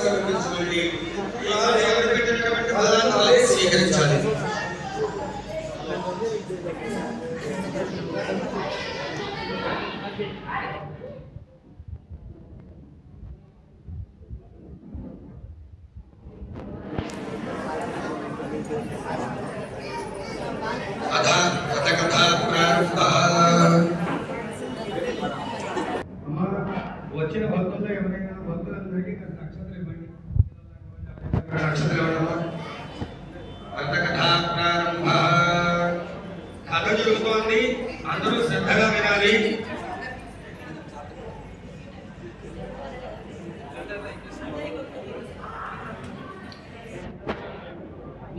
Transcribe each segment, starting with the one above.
సమర్పించుకోండి. ఇలా దేవుడు పెట్టినటువంటి ఫలాన్ని వాళ్ళే స్వీకరించాలి. వచ్చిన భక్తుల్లో ఎవరైనా భక్తులందరికీ నక్షత్రం ఇవ్వండి. కథ జరుగుతోంది, అందరూ శ్రద్ధగా వినాలి.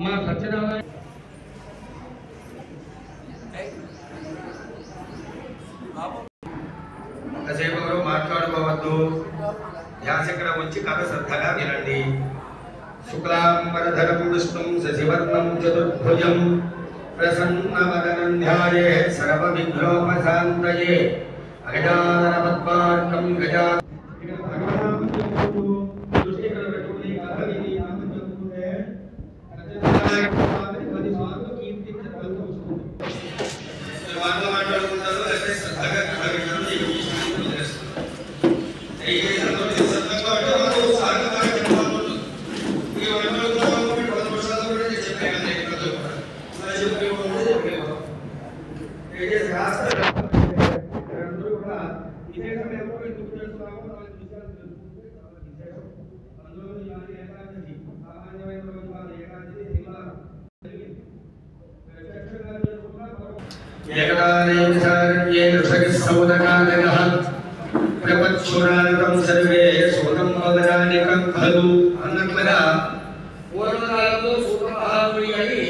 మా సత్యనారాయణ కాసేపు ఎవరు మాట్లాడుకోవద్దు, ధ్యాసక్కడ ఉంచి కథ శ్రద్ధగా వినండి. శుక్లాంబరధరం విష్ణుం శశివర్ణం చతుర్భుజం ప్రసన్నవదనం ధ్యాయేత్ సర్వవిఘ్నోపశాంతయే అగజానన పద్మార్కం గజా మాట్లాడుకుంటారు. అయితే శ్రద్ధగా కథ వినడం అన్నట్లుగా పూర్వకాలంలో సూత మహాముని అని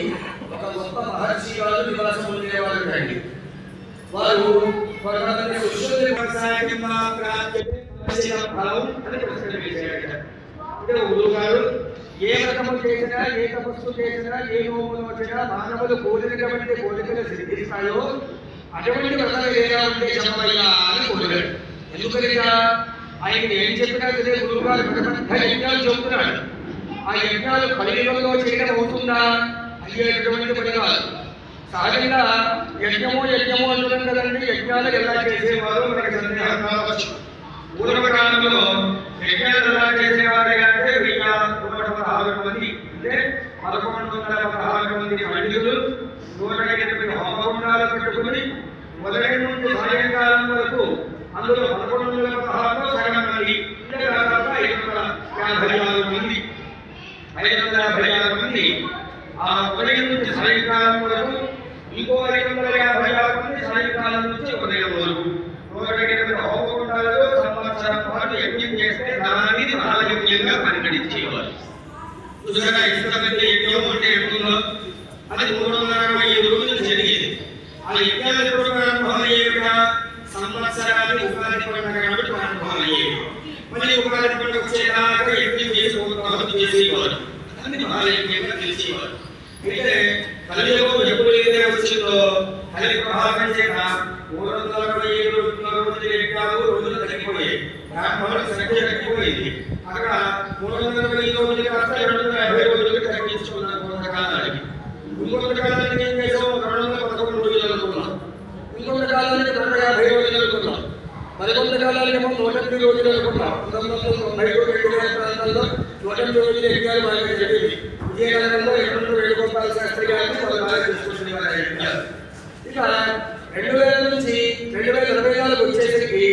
ఒక గొప్ప మహర్షి గారు నివాసం ఉండేవారు అండి. వారు కొంతమంది శిష్యుల్ని గురువు గారు ఏ వ్రతము చేసినా, ఏ తపస్సు చేసినా, ఏ హోమం వచ్చినా మానవులు కోరినటువంటి కోరికలు సిద్ధిస్తాయో అటువంటి వ్రతాలు ఏదైనా ఉంటే చెప్పయ్యా అని కోరినాడు. ఎందుకనిగా ఆయన ఏం చెప్పినా సరే గురువు గారు పెద్ద యజ్ఞాలు చెబుతున్నాడు. ఆ యజ్ఞాలు కలియుగంలో చేయడం అవుతుందా? అయ్యేటటువంటి పని కాదు. సహజంగా యజ్ఞము అంటున్నాం కదండి. యజ్ఞాలు ఎలా చేసేవారు మనకి సందేహం కావచ్చు. పూర్వకాలంలో యజ్ఞాలు ఎలా చేసేవారు అంటే 1116 మంది, అంటే 1116 మంది పండితులు 108 హోమగుండాలు పెట్టుకుని ఉదయం నుంచి సాయంకాలం వరకు అందులో 1116లో సగం మంది, అంటే దాదాపు 556 మంది ఆ ఉదయం నుంచి సాయంకాలం వరకు, ఇంకో 556 మంది సాయంకాలం నుంచి ఉదయం వరకు 108 హోమగుండాలలో సంవత్సరం పాటు యజ్ఞం చేస్తే దాన్ని మహాయజ్ఞంగా పరిగణించేవారు. చూసారా ఎంత పెద్ద యజ్ఞం అంటే ఎట్లుందో. అది 365 రోజులు జరిగేది. ఆ యజ్ఞాలు ఎప్పుడు ప్రారంభం అయ్యేవి? సంవత్సరాలు ఉగాది పండుగ కాబట్టి ప్రారంభం అయ్యేవి. మళ్ళీ ఉగాది పండుగ వచ్చేదాకా యజ్ఞం చేసేవారు. అది మహాయజ్ఞంగా తెలిసేవారు. అయితే కలియుగం ఎప్పుడు ఏదైతే వచ్చిందో కలి ప్రభావం చేత 367 రోజులు తగ్గిపోయాయి. బ్రాహ్మణుల సంఖ్య తగ్గిపోయింది. అక్కడ 320 రోజులు కాస్త 250 రోజులకు తగ్గించుకున్నారు కొంతకాలానికి. ఇంకొంత కాలానికి ఏం చేసాం? 211 రోజులు అనుకున్నాం. ఇంకొంత కాలానికి 250 రోజులు అనుకున్నాం. మరికొంత కాలానికేమో 108 రోజులు అనుకున్నాం. 1992 ప్రాంతాల్లో 108 రోజులు యజ్ఞాలు బాగా జరిగింది. విజయనగరంలో ఎక్కడ వేణుగోపాల శాస్త్రి గారిని వాళ్ళు బాగా తీసుకొచ్చుకునేవారు యజ్ఞాలు. ఇక 2000 నుంచి 2024 వచ్చేసరికి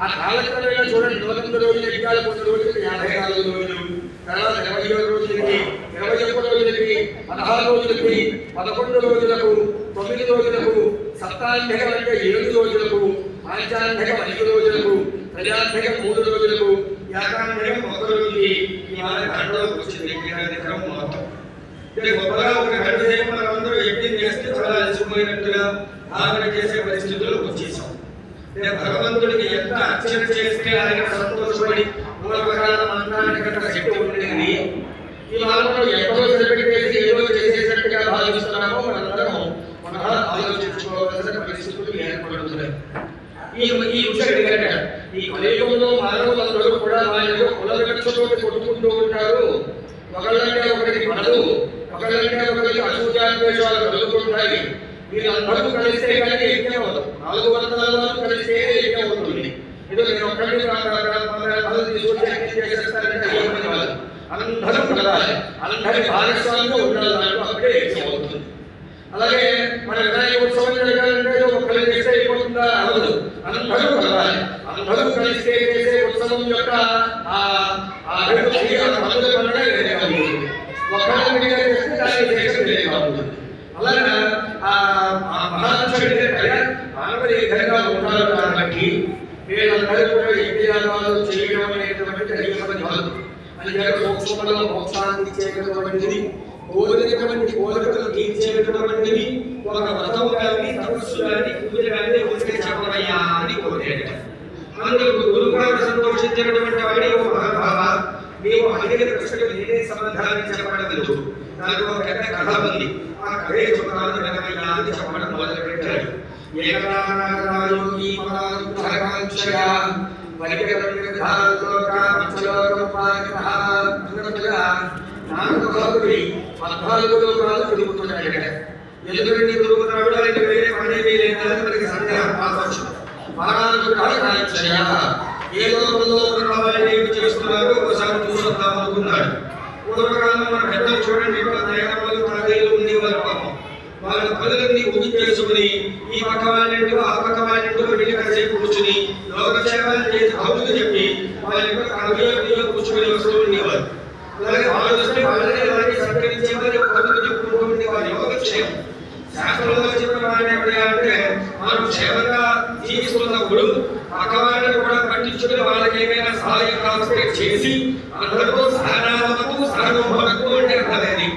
ఆ కాలక్రమేణా చూడండి, 108 రోజులు యజ్ఞాలు, కొన్ని రోజులకి 54 రోజులు, తర్వాత 27 రోజులకి, 21 రోజులకి, 16 రోజులకి, 11 రోజులకు, 9 రోజులకు, సప్తాంధికం అంటే 7 రోజులకు, పాంచాంధికం 5 రోజులకు, ప్రజాంధికం 3 రోజులకు, యాకాంధికం 1 రోజుకి ఈ గంటలోకి వచ్చింది కార్యక్రమం మొత్తం. గొప్పగా ఒక గంట సేపు మనమందరూ యజ్ఞం చేస్తే చాలా అలసిపోయినట్టుగా భావన చేసే పరిస్థితుల్లో వచ్చేసాం. భగవంతుడికి ఎంత అర్చన చేస్తే ఆయన సంతోషపడి పూర్వకాలం మంత్రానికి శక్తి ఉండేది. ఈ వాళ్ళలో ఎక్కడో సరిపెట్టేసి ఏదో చేసేటట్టుగా భావిస్తున్నామో మనందరం మనం ఆలోచించుకోవాల్సిన పరిస్థితులు ఏర్పడుతున్నాయి. ఈ కలియుగంలో మానవులందరూ కూడా వాళ్ళ కుల వివక్షతో కొట్టుకుంటూ ఉంటారు. ఒకళ్ళంటే ఒకరికి పడదు, ఒకళ్ళంటే ఒకరికి అసూయాద్వేషాలు కలుగుతుంటాయి. వీళ్ళందరూ కలిస్తే కానీ యజ్ఞం అవుతుంది. 400 కలిస్తే యజ్ఞం అవుతుంది. ఇది నేను ఒక్కడిని పనులు తీసుకుంటే చేసేస్తానంటే ఏమని కాదు. అందరూ కలగాలి, అందరి భాగస్వామ్యం ఉండాలి, దాంట్లో అప్పుడే యజ్ఞం అవుతుంది. అలాగే మన వినాయక ఉత్సవం జరగాలంటే ఒక్కరు చేస్తే అయిపోతుందా? అవదు. అందరూ కలగాలి, అందరూ కలిస్తే చేసే ఉత్సవం యొక్క పండుగ వేరేగా ఉంటుంది. ఒక్కరు విడిగా చేస్తే దాని దేశం వేరేగా ఉంటుంది. అలాగే మానవులు ఈ విధంగా ఉంటారు కాబట్టి వీళ్ళందరూ కూడా యజ్ఞయాగాలు చేయడం అనేటువంటిది అయ్యేపని కాదు. అని మోక్షంలో మోక్షాన్ని ఇచ్చేటటువంటిది, కోరినటువంటి కోరికలు తీర్చేటటువంటిది ఒక వ్రతం కానీ తపస్సు కానీ పూజ కానీ ఊరికే చెప్పవయ్యా అని కోరాడు. అందుకు గురువుగారు సంతోషించినటువంటి వాడి ఓ మహాభావ, నీవు అడిగిన ప్రశ్నకు నేనే సమాధానం చెప్పడలేదు. నాకు ఒక పెద్ద కథ ఉంది, ఆ కథే చెప్తాను వినవయ్యా అని చెప్పడం మొదలు పెట్టాడు. ఎదురుని గురువుతాడు, ఆయన వేరే పని వేయలేదని మనకి సందేహం కావచ్చు. ఏ లోకంలో ఉన్నవాళ్ళని ఏమి చేస్తున్నారో ఒకసారి చూసొద్దాం అనుకున్నాడు. పూర్వకాలం మన పెద్దలు చూడండి, దయాలు తాగేలు ఉండేవారు. పాపం వాళ్ళ పనులన్నీ ముగించేసుకుని ఈ పక్క వాళ్ళంటూ ఆ పక్క వాళ్ళంటూ వెళ్ళి కాసేపు కూర్చుని లోకక్షేమాలు చేసి కబుర్లు చెప్పి వాళ్ళ యొక్క కవిలో కూర్చుని వస్తూ ఉండేవారు. అలాగే వాళ్ళు వస్తే వాళ్ళని అలాగే సత్కరించేవారు, కబుర్లు చెప్పుకుంటూ ఉండేవారు. యోగక్షేమం శాస్త్రంలో చెప్పిన వాళ్ళు అంటే మనం క్షేమంగా జీవిస్తున్నప్పుడు పక్క వాళ్ళని కూడా పట్టించుకుని వాళ్ళకి ఏమైనా సహాయం కావస్తే చేసి అందరితో సహనామకు సహనోభనకు అంటే అర్థమని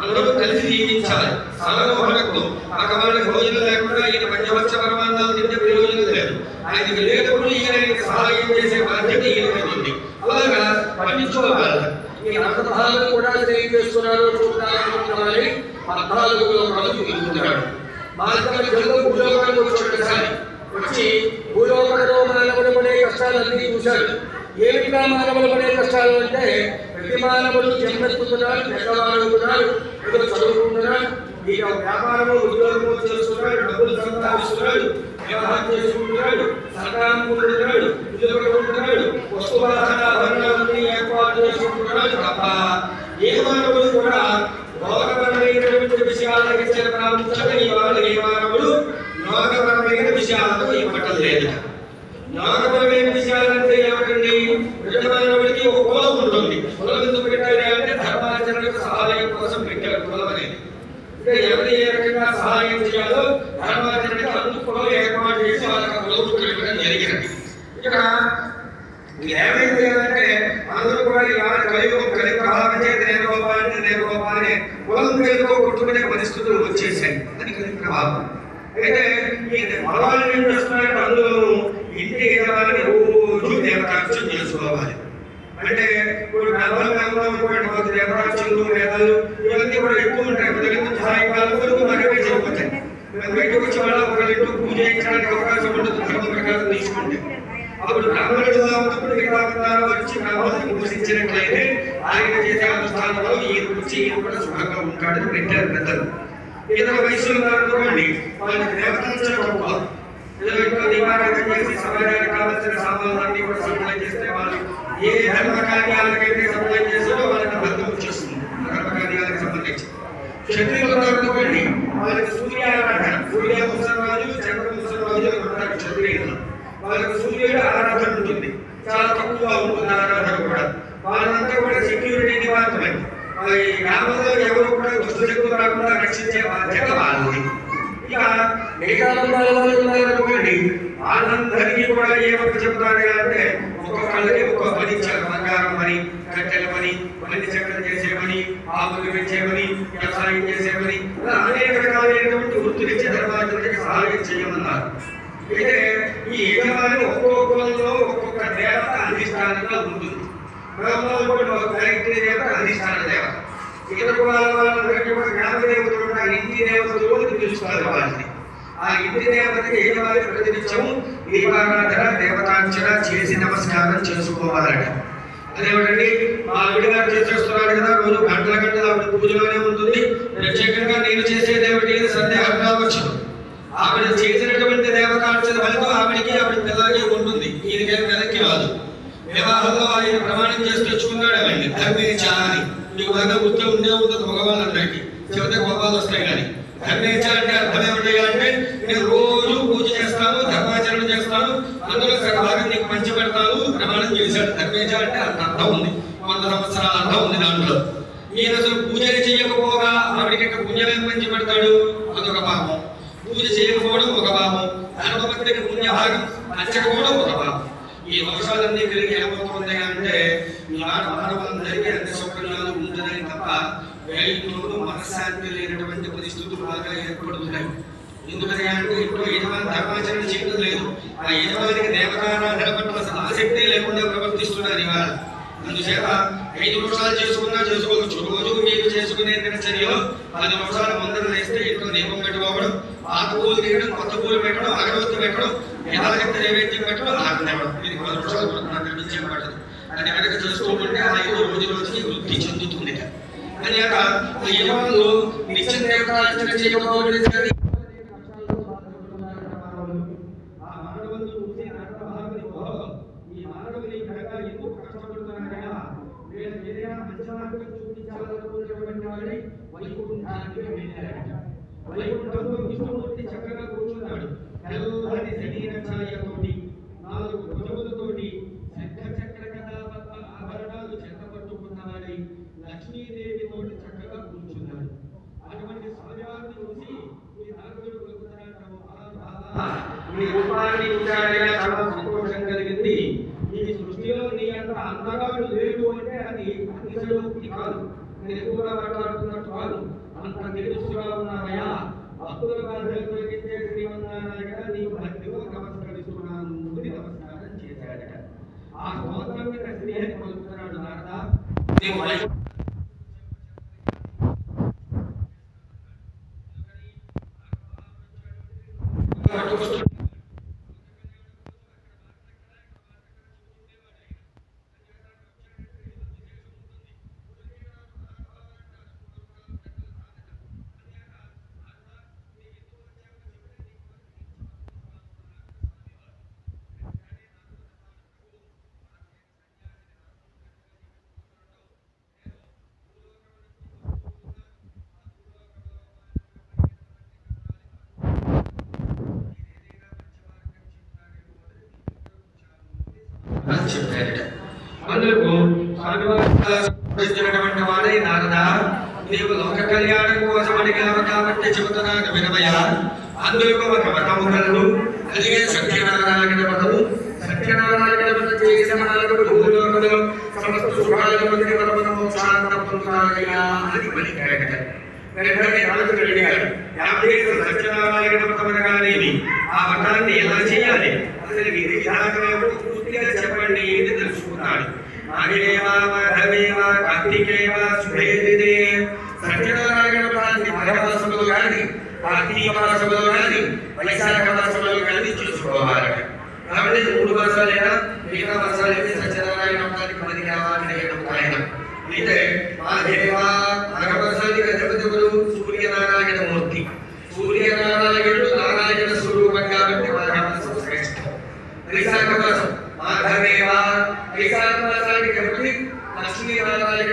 అందరూ కలిసి జీవించాలి. సహనోభనకు పక్క వాళ్ళకి భోజనం లేకుండా ఈయన పంచవర్ష పరమాన్నాలు తింటే ప్రయోజనం లేదు. ఆయనకి లేనప్పుడు ఈయనకి సహాయం చేసే బాధ్యత ఈయనకి ఉంది. అలాగా పట్టించుకోవాలి. ఈ అర్థభావాలు కూడా ఏం చేస్తున్నారో చూడాలనుకుంటున్నారని 14 లోకాలు తిరుగుతున్నాడు. మార్గంలో భూలోకానికి వచ్చి వచ్చి భూలోకంలో మానవులు పడే కష్టాలన్నీ చూశాడు. ఏమిటా మానవులు పడే కష్టాలు అంటే, ప్రతి మానవుడు జన్మెత్తుతున్నాడు, పెద్దవాడుతున్నాడు, ఎదురు చదువుకుంటున్నాడు, ఇక వ్యాపారము ఉద్యోగము చేస్తున్నాడు, డబ్బులు సంపాదిస్తున్నాడు, వ్యవహారం చేసుకుంటున్నాడు, సంతానం పొందుతున్నాడు, ఉద్యోగం వస్తు వాహనాలన్నీ ఏర్పాటు చేసుకుంటున్నాడు. తప్ప ఏ మానవుడు కూడా లోకపరమైనటువంటి విషయాలకు ప్రారంభించాలి. ఈ మానవుడు లోకపరమైన విషయాలకు ఇవ్వటం లేదు. లోకపరమైన విషయాలంటే ఏమిటండి? ప్రజమానవుడికి ఒక కులం ఉంటుంది. కులం ఎందుకు పెట్టాలి అంటే ధర్మాచరణకు సహాయం కోసం పెట్టారు కులం అనేది. అంటే ఎవరి ఏ రకంగా సహాయం చేయాలో ధర్మాచరణకి అందుకు కులం ఏర్పాటు చేసి వాళ్ళకి కులం పెట్టడం జరిగినది. ఇక్కడ ఏమైంది అంటే అందరూ కూడా కలిపే నేర్గోపాలనే కులం పేరుతో కొట్టుకునే పరిస్థితులు వచ్చేసాయి. అది కలిపి ప్రభావం. అయితే ఈ పొలాలు ఏం చేస్తున్నారంటే అందులో ఇంటి యజమాని రోజు దేవతార్చన చేసుకోవాలి. అంటే ఇప్పుడు దేవతార్చనలు వేదాలు ఇవన్నీ కూడా ఎక్కువ ఉంటాయి. సాయంకాలం వరకు మనమే చేయకపోతాయి. బయటకు వచ్చి వాళ్ళ ఒకరింటూ పూజ చేయించడానికి అవకాశం ఉంటుంది. ధర్మ ప్రకారం తీసుకుంటే అప్పుడు బ్రాహ్మణుడుగా ఉన్నప్పుడు విగ్రహాలు వచ్చి బ్రాహ్మణుని పూజించినట్లయితే ఆయన చేసే అనుష్ఠానంలో ఈయన వచ్చి ఈయన కూడా సుఖంగా ఉంటాడని పెట్టారు పెద్దలు. ఏదైనా వయసులో ఉన్నారనుకోండి, వాళ్ళకి దేవతార్చన గొప్ప. ఏదైనా దీపారాధన చేసి సమాజానికి కావాల్సిన సామాన్లన్నీ కూడా సప్లై చేస్తే వాళ్ళు ఏ ధర్మ కార్యాలకైతే సప్లై చేస్తారో వాళ్ళకి బద్దం వచ్చేస్తుంది. ధర్మ కార్యాలకు సంబంధించి క్షత్రియులు అనుకోండి, వాళ్ళకి సూర్యారాధన, సూర్య ముసలరాజు చంద్ర ముసలరాజు ఉంటారు క్షత్రియులు. వాళ్ళకి సూర్యుడు ఆరాధన ఉంటుంది, చాలా తక్కువగా ఉంటుంది ఆరాధన కూడా. వాళ్ళంతా కూడా సెక్యూరిటీ డిపార్ట్మెంట్. ఈ గ్రామంలో ఎవరు కూడా దుష్టశక్తులు రాకుండా రక్షించే బాధ్యత వాళ్ళది. ఇక మిగతా ఉన్నారనుకోండి, వాళ్ళందరికీ కూడా ఏమని చెప్తారు అంటే ఒక్కొక్కళ్ళకి ఒక్కొక్క పని ఇచ్చారు. బంగారం పని, కట్టెల పని, పని చక్రం చేసేమని, ఆవులు పెంచేమని, వ్యవసాయం చేసేమని, అనేక రకాలైనటువంటి వృత్తులిచ్చే ధర్మాచరణకి సహాయం చేయమన్నారు. అయితే ఈ యజమాని ఒక్కొక్క కులంలో ఒక్కొక్క దేవత అధిష్టానంగా ఉంటుంది. గ్రామంలో కూడా ఒక ఫ్యాక్టరీ దేవత అధిష్టాన దేవత. ఇతర కులాల వాళ్ళందరికీ కూడా గ్రామ దేవతలు ఉంటారు, ఇంటి దేవతలు అని పిలుస్తారు వాళ్ళని. ఆ ఇంటి దేవతకి యజమాని ప్రతినిత్యం దీపారాధన దేవతార్చన చేసి నమస్కారం చేసుకోవాలట. అదేమిటండి మా ఆవిడ గారు చేసేస్తున్నారు కదా, రోజు గంటల గంటల ఆవిడ పూజలోనే ఉంటుంది. ప్రత్యేకంగా నేను చేసేది ఏమిటి సందేహం రావచ్చు. ఆవిడ చేసినటువంటి దేవతార్చన ఫలితం ఆవిడికి ఆవిడ పిల్లలకి ఉంటుంది, ఈయనకేం వెనక్కి రాదు. వివాహంలో ఆయన ప్రమాణం చేసి తెచ్చుకున్నాడు ఆవిడ ధర్మేచ అని. మీకు బాగా గుర్తు ఉండే ఉంటుంది మగవాళ్ళందరికీ, చివరికి కోపాలు వస్తాయి. కానీ ధర్మేచ అంటే అర్థం ఏమిటి అంటే నేను రోజు పూజ చేస్తాను, ధర్మాచరణ చేస్తాను, అందులో సగభాగం నీకు పంచి పెడతాను ప్రమాణం చేశాడు. ధర్మేచ అంటే అంత అర్థం ఉంది, 100 సంవత్సరాల అర్థం ఉంది దాంట్లో. ఈయన అసలు పూజలు చేయకపోగా ఆవిడకి పుణ్యమేం పంచి పెడతాడు, అదొక పాపం. పూజ చేయకపోవడం ఒక పాపం, ధర్మపత్రికి పుణ్యభాగం పంచకపోవడం ఒక పాపం. ఈ దోషాలన్నీ కలిగి ఏమవుతుంది అంటే ఈనాడు మానవులందరికీ అన్ని సౌకర్యాలు ఉంటున్నాయి తప్ప వేయింట్లో మనశ్శాంతి లేనటువంటి పరిస్థితులు బాగా ఏర్పడుతున్నాయి. ఎందుకని అంటే ఇప్పుడు యజమాని ధర్మాచరణ చేయడం లేదు, ఆ యజమానికి దేవతారాధన పట్ల ఆసక్తి లేకుండా ప్రవర్తిస్తున్నారు ఇవాళ. అందుచేత 5 నిమిషాలు చేసుకున్నా చేసుకోవచ్చు. రోజు మీరు చేసుకునే దినచర్యలో 10 నిమిషాలు ముందర వేస్తే ఇంట్లో దీపం పెట్టుకోవడం, పాత పూలు తీయడం, కొత్త పూలు పెట్టడం, అగరవత్తి పెట్టడం, యథాశక్తి నైవేద్యం పెట్టడం, ఆగ్నేవడం, ఇది 10 నిమిషాలు నాకు కనిపించబడదు. అది కనుక చేసుకోకుంటే ఆ 5 రోజులకి వృద్ధి చెందుతుంది. అని యజమానులు నిత్యం దేవతార్చన చేయకపోవడం వైకుంఠంలో విష్ణుమూర్తి చక్కగా కూర్చున్నాడు. తెల్లని శరీర ఛాయతోటి 4 భుజములతోటి చక్ర ఆభరణాలు చెత్తపట్టుకున్నవాడై లక్ష్మీదేవి తోటి చక్కగా కూర్చున్నాడు. అటువంటి సమయాన్ని చూసి ఈ నారదుడు ఈ రూపాన్ని చూశాడగా చాలా సంతోషం కలిగింది. ఈ సృష్టిలో నీ అంత అందగాడు లేడు అంటే అది అతిశయోక్తి కాదు, నేను ఎక్కువగా మాట్లాడుతున్నట్టు కాదు. అంత తెలుసుగా ఉన్నావయ్యా, భక్తుల బాధలు తొలగించే శ్రీమన్నారాయణ నీకు భక్తిలో నమస్కరిస్తున్నాను అని నమస్కారం చేశాడట. ఆ స్తోత్రం మీద శ్రీహరి పలుకుతున్నాడు, నారదా చెప్పారట. అందుకు స్వామివారి వాడే నారద, నీవు లోక కళ్యాణం కోసం అడిగావు కాబట్టి చెబుతున్నాను వినమయ్య. అందుకు ఒక వ్రతము కలదు, అదే సత్యనారాయణ వ్రతము. సత్యనారాయణ వ్రతం చేసిన మానవుడు భూలోకంలో సమస్త సుఖాలను పొంది పరమ మోక్షాన్ని పొందుతాడయ్యా అని పలికాడట. వెంటనే నారదుడు అడిగాడు, సత్యనారాయణ వ్రతం అనగానేమి, ఆ వ్రతాన్ని ఎలా చేయాలి, అసలు విధి విధానం పూర్తిగా చెప్పండి అని తెలుసుకున్నాడు. సత్యనారాయణ వ్రతాన్ని మాఘమాసంలో కానీ, కార్తీక మాసంలో కానీ, వైశాఖ మాసంలో కానీ చేసుకోవాలట. కాబట్టి 3 మాసాలైనా మిగతా మాసాలైతే సత్యనారాయణ వ్రతానికి 10 కావాలని ఆయన. అయితే మాఘమాసానికి అధిపతులు సూర్యనారాయణ మూర్తి. సూర్యనారాయణుడు నారాయణ స్వరూపం కాబట్టి మాఘమాసం శ్రేష్టం. వైశాఖ మాసం మాఘమేవ, వైశాఖ మాసానికి లక్ష్మీనారాయణ